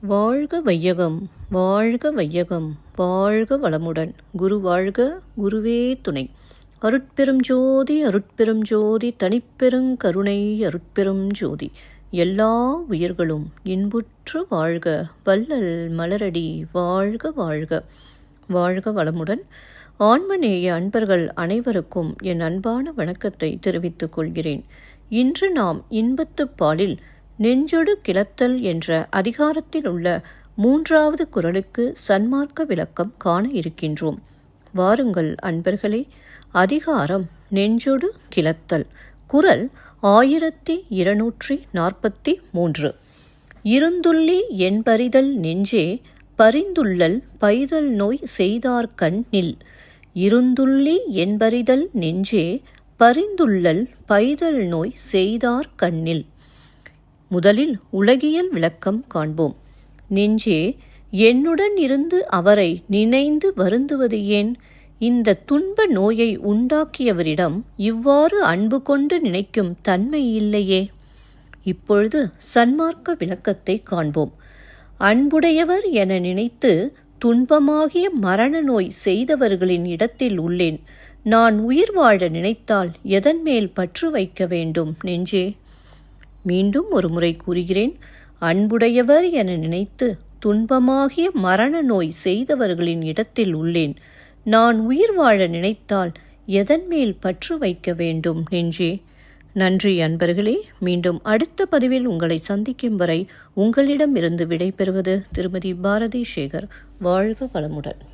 வாழ்க வையகம், வாழ்க வையகம், வாழ்க வளமுடன். குரு வாழ்க, குருவே துணை. அருட்பெரும் ஜோதி, அருட்பெரும் ஜோதி, தனிப்பெருங் கருணை, அருட்பெரும் ஜோதி. எல்லா உயிர்களும் இன்புற்று வாழ்க, வள்ளல் மலரடி வாழ்க வாழ்க. வாழ்க வளமுடன். ஆன்மநேய அன்பர்கள் அனைவருக்கும் என் அன்பான வணக்கத்தை தெரிவித்துக் கொள்கிறேன். இன்று நாம் இன்பத்துப் பாலில் நெஞ்சொடு கிளத்தல் என்ற அதிகாரத்தில் உள்ள 3வது குறளுக்கு சன்மார்க்க விளக்கம் காண இருக்கின்றோம். வாருங்கள் அன்பர்களே. அதிகாரம் நெஞ்சொடு கிளத்தல். குறள் 1243. இருந்துள்ளி என்பறிதல் நெஞ்சே, பரிந்துள்ளல் பைதல் நோய் செய்தார்கண் நில். இருந்துள்ளி என்பறிதல் நெஞ்சே, பரிந்துள்ளல் பைதல் நோய் செய்தார்கண் நில். முதலில் உலகியல் விளக்கம் காண்போம். நெஞ்சே, என்னுடன் இருந்து அவரை நினைந்து வருந்துவது ஏன்? இந்த துன்ப நோயை உண்டாக்கியவரிடம் இவ்வாறு அன்பு கொண்டு நினைக்கும் தன்மை இல்லையே. இப்பொழுது சன்மார்க்க விளக்கத்தை காண்போம். அன்புடையவர் என நினைத்து துன்பமாகிய மரண நோய் செய்தவர்களின் இடத்தில் உள்ளேன். நான் உயிர் வாழ நினைத்தால் எதன் மேல் பற்று வைக்க வேண்டும் நெஞ்சே? மீண்டும் ஒரு முறை கூறுகிறேன். அன்புடையவர் என நினைத்து துன்பமாகிய மரண நோய் செய்தவர்களின் இடத்தில் உள்ளேன். நான் உயிர் வாழ நினைத்தால் எதன் மேல் பற்று வைக்க வேண்டும் நெஞ்சே? நன்றி அன்பர்களே. மீண்டும் அடுத்த பதிவில் உங்களை சந்திக்கும் வரை உங்களிடமிருந்து விடைபெறுவது திருமதி பாரதி சேகர். வாழ்க வளமுடன்.